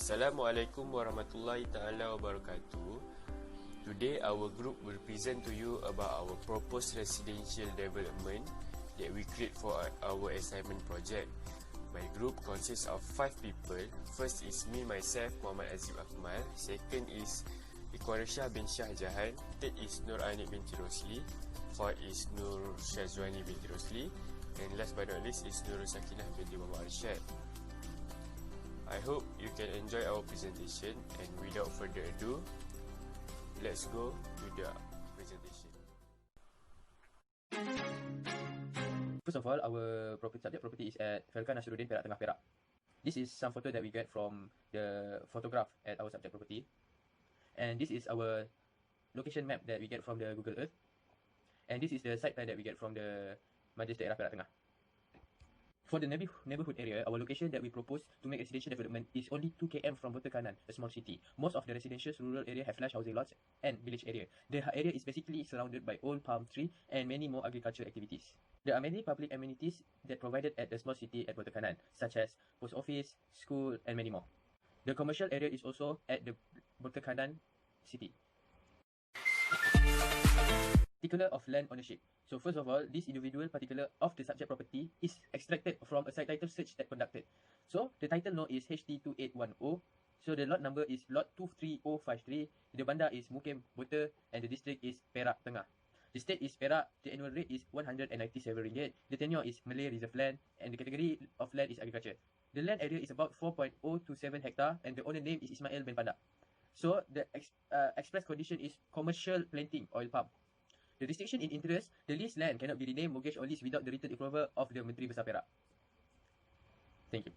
Assalamualaikum warahmatullahi ta'ala wabarakatuh. Today our group will present to you about our proposed residential development that we create for our assignment project. My group consists of 5 people. First is me myself, Muhammad Azib Akmal. Second is Iqwarisha bin Shah Jahan. Third is Nur Anik binti Rosli. Fourth is Nur Syazwani binti Rosli. And last but not least is Nur Sakinah binti Muhammad Arsyad. I hope you can enjoy our presentation, and without further ado, let's go to the presentation. First of all, our subject property is at Felkan Nasruddin, Perak Tengah, Perak. This is some photo that we get from the photograph at our subject property. And this is our location map that we get from the Google Earth. And this is the site plan that we get from the Majlis Daerah Perak Tengah. For the neighborhood area, our location that we propose to make residential development is only 2 km from Kota Kanan, a small city. Most of the residential rural area have large housing lots and village area. The area is basically surrounded by old palm tree and many more agricultural activities. There are many public amenities that provided at the small city at Kota Kanan, such as post office, school, and many more. The commercial area is also at the Kota Kanan city. Particular of land ownership. So first of all, this individual particular of the subject property is extracted from a site title search that conducted. So the title node is HT2810. So the lot number is lot 23053. The bandar is Mukim Bota and the district is Perak Tengah. The state is Perak. The annual rate is RM197. The tenure is Malay Reserve Land and the category of land is agriculture. The land area is about 4.027 hectare and the owner name is Ismail bin Panda. So the express condition is commercial planting oil palm. The restriction in interest, the leased land cannot be renamed, mortgage or lease without the written approval of the Menteri Besar Perak. Thank you.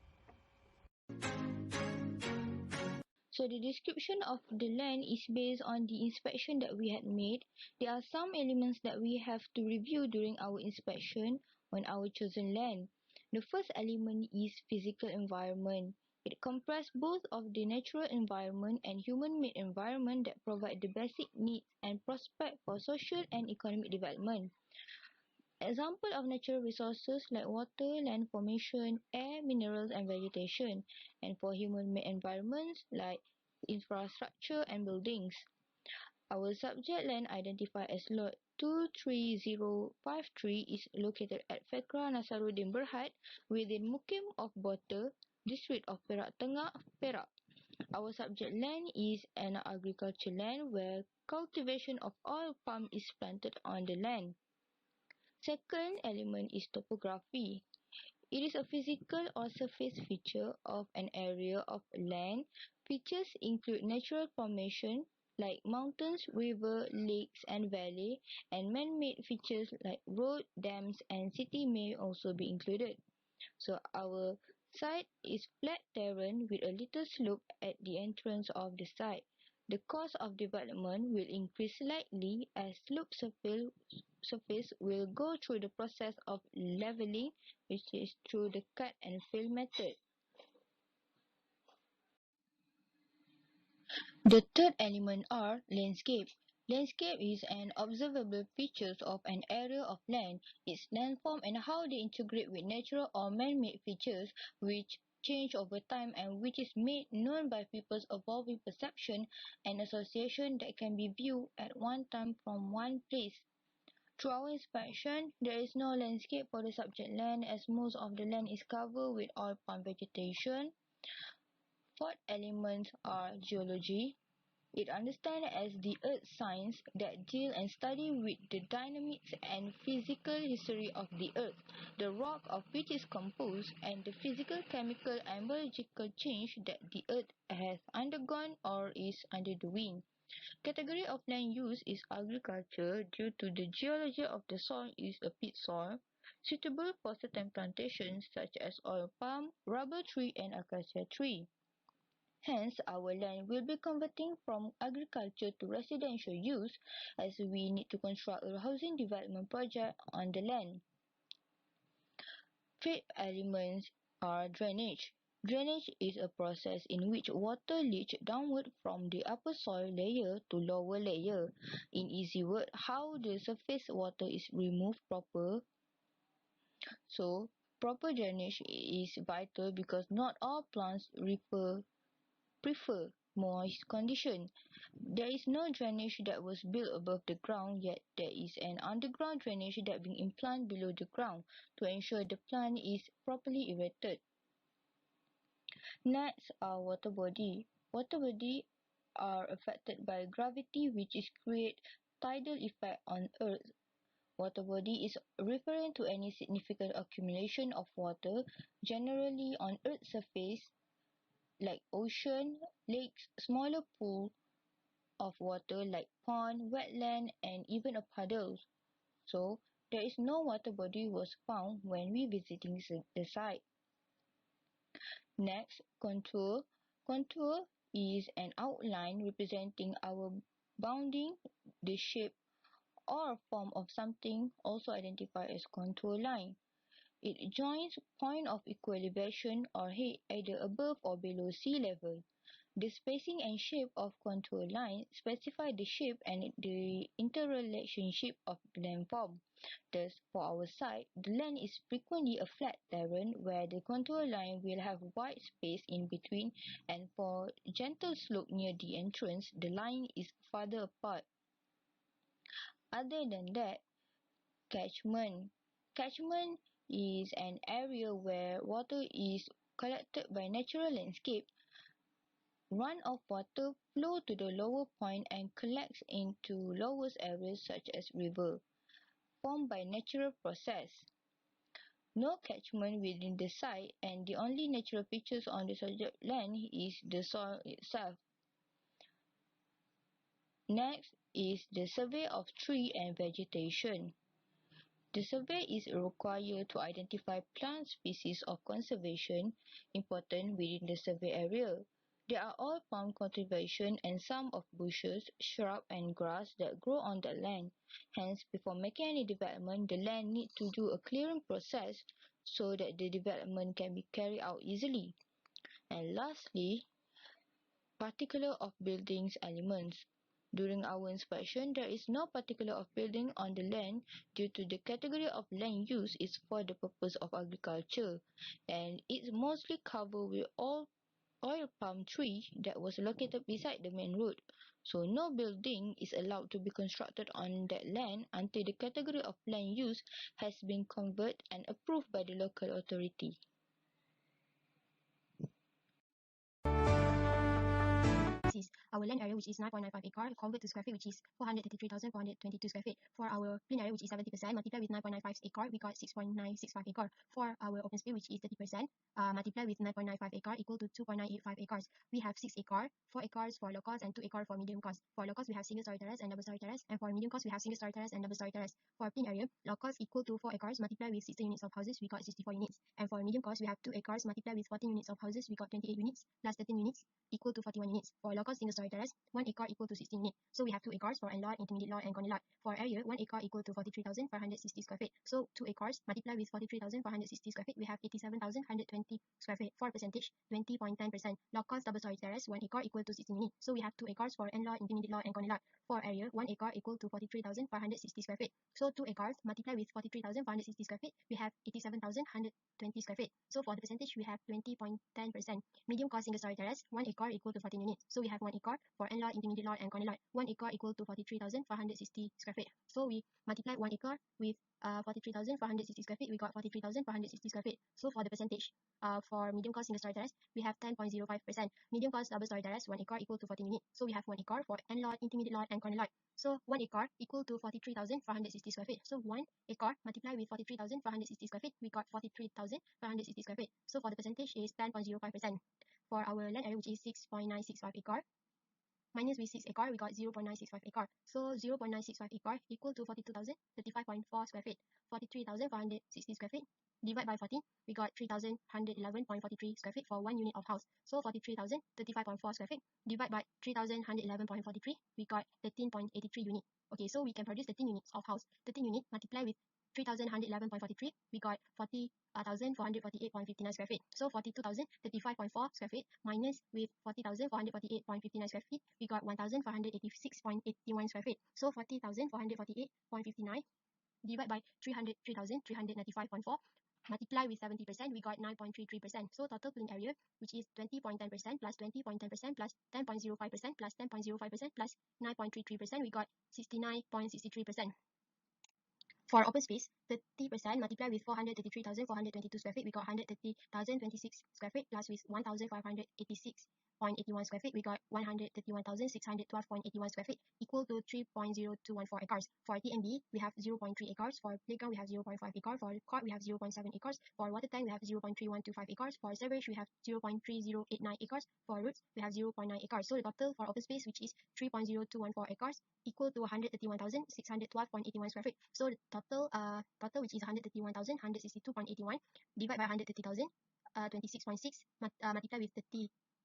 So the description of the land is based on the inspection that we had made. There are some elements that we have to review during our inspection on our chosen land. The first element is physical environment. It comprises both of the natural environment and human-made environment that provide the basic needs and prospect for social and economic development. Example of natural resources like water, land formation, air, minerals and vegetation, and for human-made environments like infrastructure and buildings. Our subject land identified as lot 23053 is located at Felkan Nasruddin Berhad within Mukim of Bota, district of Perak Tengah, Perak. Our subject land is an agriculture land where cultivation of oil palm is planted on the land. Second element is topography. It is a physical or surface feature of an area of land. Features include natural formation like mountains, river, lakes and valley, and man-made features like road, dams and city may also be included. So our site is flat terrain with a little slope at the entrance of the site. The cost of development will increase slightly as slope surface will go through the process of leveling, which is through the cut and fill method. The third element are landscape. Landscape is an observable features of an area of land, its landform and how they integrate with natural or man-made features which change over time and which is made known by people's evolving perception and association that can be viewed at one time from one place. Through our inspection, there is no landscape for the subject land as most of the land is covered with oil palm vegetation. Fourth elements are geology. It understands as the earth science that deal and study with the dynamics and physical history of the earth, the rock of which is composed, and the physical, chemical and biological change that the earth has undergone or is undergoing. Category of land use is agriculture due to the geology of the soil is a peat soil, suitable for certain plantations such as oil palm, rubber tree and acacia tree. Hence, our land will be converting from agriculture to residential use as we need to construct a housing development project on the land. Fifth elements are drainage. Drainage is a process in which water leach downward from the upper soil layer to lower layer. In easy word, how the surface water is removed proper. So, proper drainage is vital because not all plants refer prefer moist condition. There is no drainage that was built above the ground, yet there is an underground drainage that being implanted below the ground to ensure the plant is properly aerated. Next are water body. Water body are affected by gravity, which is create tidal effect on Earth. Water body is referring to any significant accumulation of water, generally on Earth's surface, like ocean, lakes, smaller pool of water like pond, wetland, and even a puddle. So, there is no water body was found when we visiting the site. Next, contour. Contour is an outline representing our bounding, the shape or form of something, also identified as contour line. It joins point of equal elevation or height either above or below sea level. The spacing and shape of contour line specify the shape and the interrelationship of the landform. Thus, for our site, the land is frequently a flat terrain where the contour line will have wide space in between, and for gentle slope near the entrance, the line is farther apart. Other than that, catchment. Catchment is an area where water is collected by natural landscape. Run-off water flow to the lower point and collects into lowest areas such as river, formed by natural process. No catchment within the site, and the only natural features on the subject land is the soil itself. Next is the survey of tree and vegetation. The survey is required to identify plant species of conservation important within the survey area. They are all palm cultivation and some of bushes, shrub and grass that grow on the land. Hence, before making any development, the land needs to do a clearing process so that the development can be carried out easily. And lastly, particular of buildings elements. During our inspection, there is no particular of building on the land due to the category of land use is for the purpose of agriculture, and it's mostly covered with oil palm tree that was located beside the main road. So no building is allowed to be constructed on that land until the category of land use has been converted and approved by the local authority. This is our land area, which is 9.95 acre, convert to square feet, which is 433,422 square feet. For our plain area, which is 70%, multiply with 9.95 acre, we got 6.965 acre. For our open space, which is 30%, multiply with 9.95 acre equal to 2.985 acres. We have 6 acre, 4 acres for low cost, and 2 acre for medium cost. For low cost, we have single story terrace and double story terrace, and for medium cost, we have single story terrace and double story terrace. For plain area, low cost equal to 4 acres, multiply with 16 units of houses, we got 64 units. And for medium cost, we have 2 acres, multiply with 14 units of houses, we got 28 units, plus 13 units equal to 41 units. For low cost single story terrace, 1 acre equal to 16 units. So we have 2 acres for end-lot, intermediate lot, and corner lot. For area, 1 acre equal to 43,560 square feet. So 2 acres multiply with 43,460 square feet, we have 87,120 square feet. For percentage, 20.10%. Lot cost double story terrace, 1 acre equal to 16 units. So we have 2 acres for end-lot, intermediate lot, and corner lot. For area, 1 acre equal to 43,560 square feet. So 2 acres multiply with 43,560 square feet, we have 87,120 square feet. So for the percentage, we have 20.10%. Medium cost single story terrace, 1 acre equal to 14 units. So we have 1 acre for end lot, intermediate lot, and corner lot. 1 acre equal to 43,560 square feet. So we multiply 1 acre with 43,560 square feet, we got 43,560 square feet. So for the percentage, for medium cost single story terrace, we have 10.05%. Medium cost double story terrace, 1 acre equal to 14 units. So we have 1 acre for end lot, intermediate lot, and corner lot. So 1 acre equal to 43,560 square feet. So 1 acre multiply with 43,560 square feet, we got 43,560 square feet. So for the percentage is 10.05%. For our land area, which is 6.965 acre, minus with 6 acre, we got 0.965 acre. So 0.965 acre equal to 42,035.4 square feet. 43,560 square feet divide by 14, we got 3,111.43 square feet for 1 unit of house. So 43,035.4 square feet divide by 3,111.43, we got 13.83 unit. Okay, so we can produce 13 units of house. 13 unit multiply with 3,111.43, we got 40,448.59 square feet. So 42,035.4 square feet minus with 40,448.59 square feet, we got 1,486.81 square feet. So 40,448.59 divided by 303,395.4, multiply with 70%, we got 9.33%. So total plain area, which is 20.10% plus 20.10% plus 10.05% plus 10.05% plus 9.33%, we got 69.63%. For open space, 30% multiplied with 433,422 square feet, we got 130,026 square feet, plus with 1,586.81 square feet, we got 131,612.81 square feet, equal to 3.0214 acres. For TNB, we have 0.3 acres. For playground, we have 0.5 acres. For court, we have 0.7 acres. For water tank, we have 0.3125 acres. For servage, we have 0.3089 acres. For roots, we have 0.9 acres. So the total for open space, which is 3.0214 acres, equal to 131,612.81 square feet. So the total which is 131,162.81 divided by 130,000, 26.6 multiplied with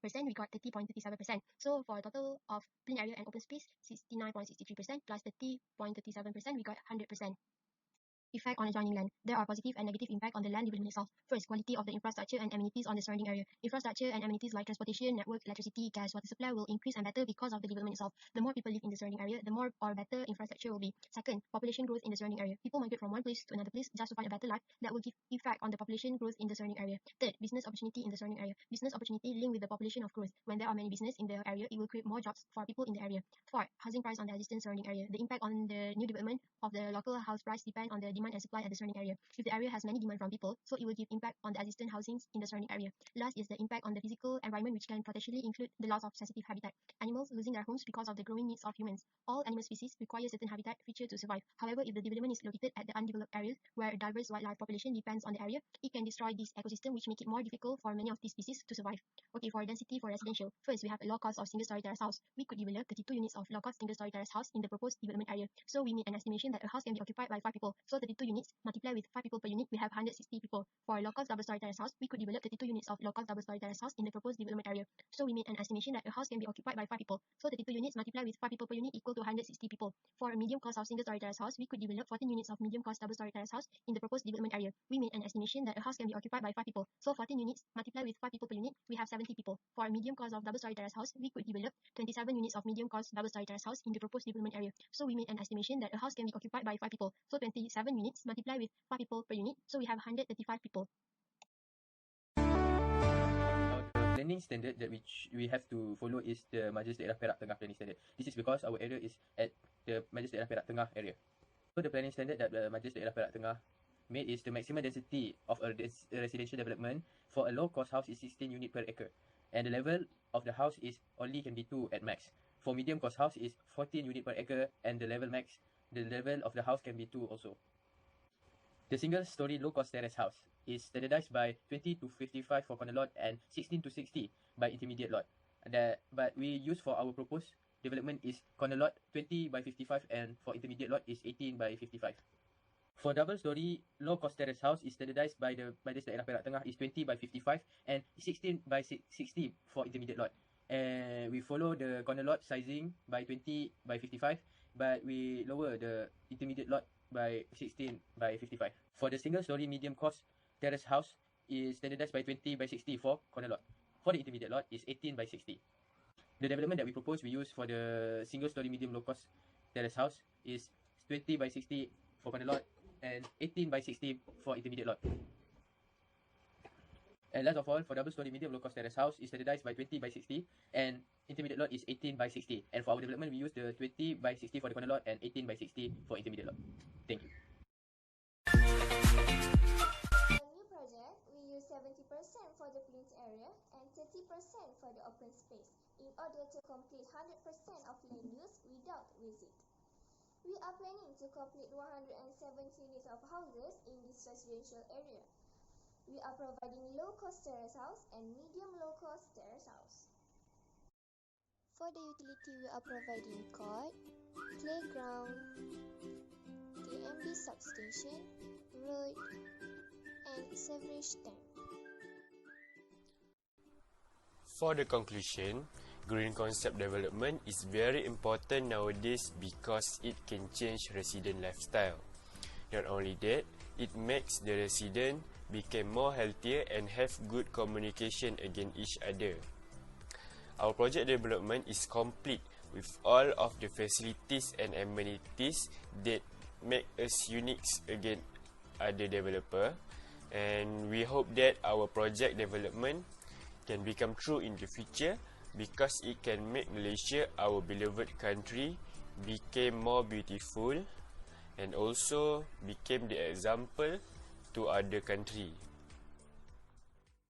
30%, we got 30.37%. So for a total of plain area and open space, 69.63% plus 30.37%, we got 100%. Effect on adjoining land. There are positive and negative impact on the land development itself. First, quality of the infrastructure and amenities on the surrounding area. Infrastructure and amenities like transportation, network, electricity, gas, water supply will increase and better because of the development itself. The more people live in the surrounding area, the more or better infrastructure will be. Second, population growth in the surrounding area. People migrate from one place to another place just to find a better life that will give effect on the population growth in the surrounding area. Third, business opportunity in the surrounding area. Business opportunity linked with the population of growth. When there are many business in the area, it will create more jobs for people in the area. Fourth, housing price on the existing surrounding area. The impact on the new development of the local house price depend on the demand and supply at the surrounding area. If the area has many demand from people, so it will give impact on the existing housings in the surrounding area. Last is the impact on the physical environment, which can potentially include the loss of sensitive habitat. Animals losing their homes because of the growing needs of humans. All animal species require certain habitat feature to survive. However, if the development is located at the undeveloped areas where a diverse wildlife population depends on the area, it can destroy this ecosystem, which make it more difficult for many of these species to survive. Okay, for density for residential. First, we have a low cost of single-story terrace house. We could develop 32 units of low cost single-story terrace house in the proposed development area. So we made an estimation that a house can be occupied by 5 people. So 32 units multiplied with 5 people per unit, we have 160 people. For low-cost double-story terrace house, we could develop 32 units of low-cost double-story terrace house in the proposed development area. So we made an estimation that a house can be occupied by 5 people. So 32 units multiplied with 5 people per unit equal to 160 people. For a medium cost of single-story terrace house, we could develop 14 units of medium-cost double-story terrace house in the proposed development area. We made an estimation that a house can be occupied by 5 people. So 14 units multiplied with 5 people per unit, we have 70 people. For a medium cost of double-story terrace house, we could develop 27 units of medium-cost double-story terrace house in the proposed development area. So we made an estimation that a house can be occupied by 5 people. So 27 units multiplied with 5 people per unit, so we have 135 people. The planning standard that which we have to follow is the Majlis Daerah Perak Tengah planning standard. This is because our area is at the Majlis Daerah Perak Tengah area. So the planning standard that the Majlis Daerah Perak Tengah made is the maximum density of a residential development for a low cost house is 16 unit per acre, and the level of the house is only can be 2 at max. For medium cost house is 14 unit per acre, and the level of the house can be 2 also. The single story low cost terrace house is standardized by 20 to 55 for corner lot and 16 to 60 by intermediate lot. But we use for our proposed development is corner lot 20 by 55, and for intermediate lot is 18 by 55. For double story low cost terrace house is standardized by the Majlis Daerah Perak Tengah is 20 by 55 and 16 by 60 for intermediate lot. And we follow the corner lot sizing by 20 by 55, but we lower the intermediate lot by 16 by 55. For the single story medium cost terrace house is standardized by 20 by 60 for corner lot. For the intermediate lot is 18 by 60. The development that we propose we use for the single story medium low cost terrace house is 20 by 60 for corner lot and 18 by 60 for intermediate lot. And last of all, for double story medium low cost terrace house is standardized by 20 by 60 and intermediate lot is 18 by 60. And for our development we use the 20 by 60 for the corner lot and 18 by 60 for intermediate lot. Thank you. For new project, we use 70% for the plain area and 30% for the open space in order to complete 100% of land use without visit. We are planning to complete 170 units of houses in this residential area. We are providing low-cost terrace house and medium low-cost terrace house. For the utility, we are providing court, playground, TNB substation, road, and sewerage tank. For the conclusion, green concept development is very important nowadays because it can change resident lifestyle. Not only that, it makes the resident become more healthier and have good communication against each other. Our project development is complete with all of the facilities and amenities that make us unique against other developer. and we hope that our project development can become true in the future, because it can make Malaysia, our beloved country, became more beautiful and also became the example to other country.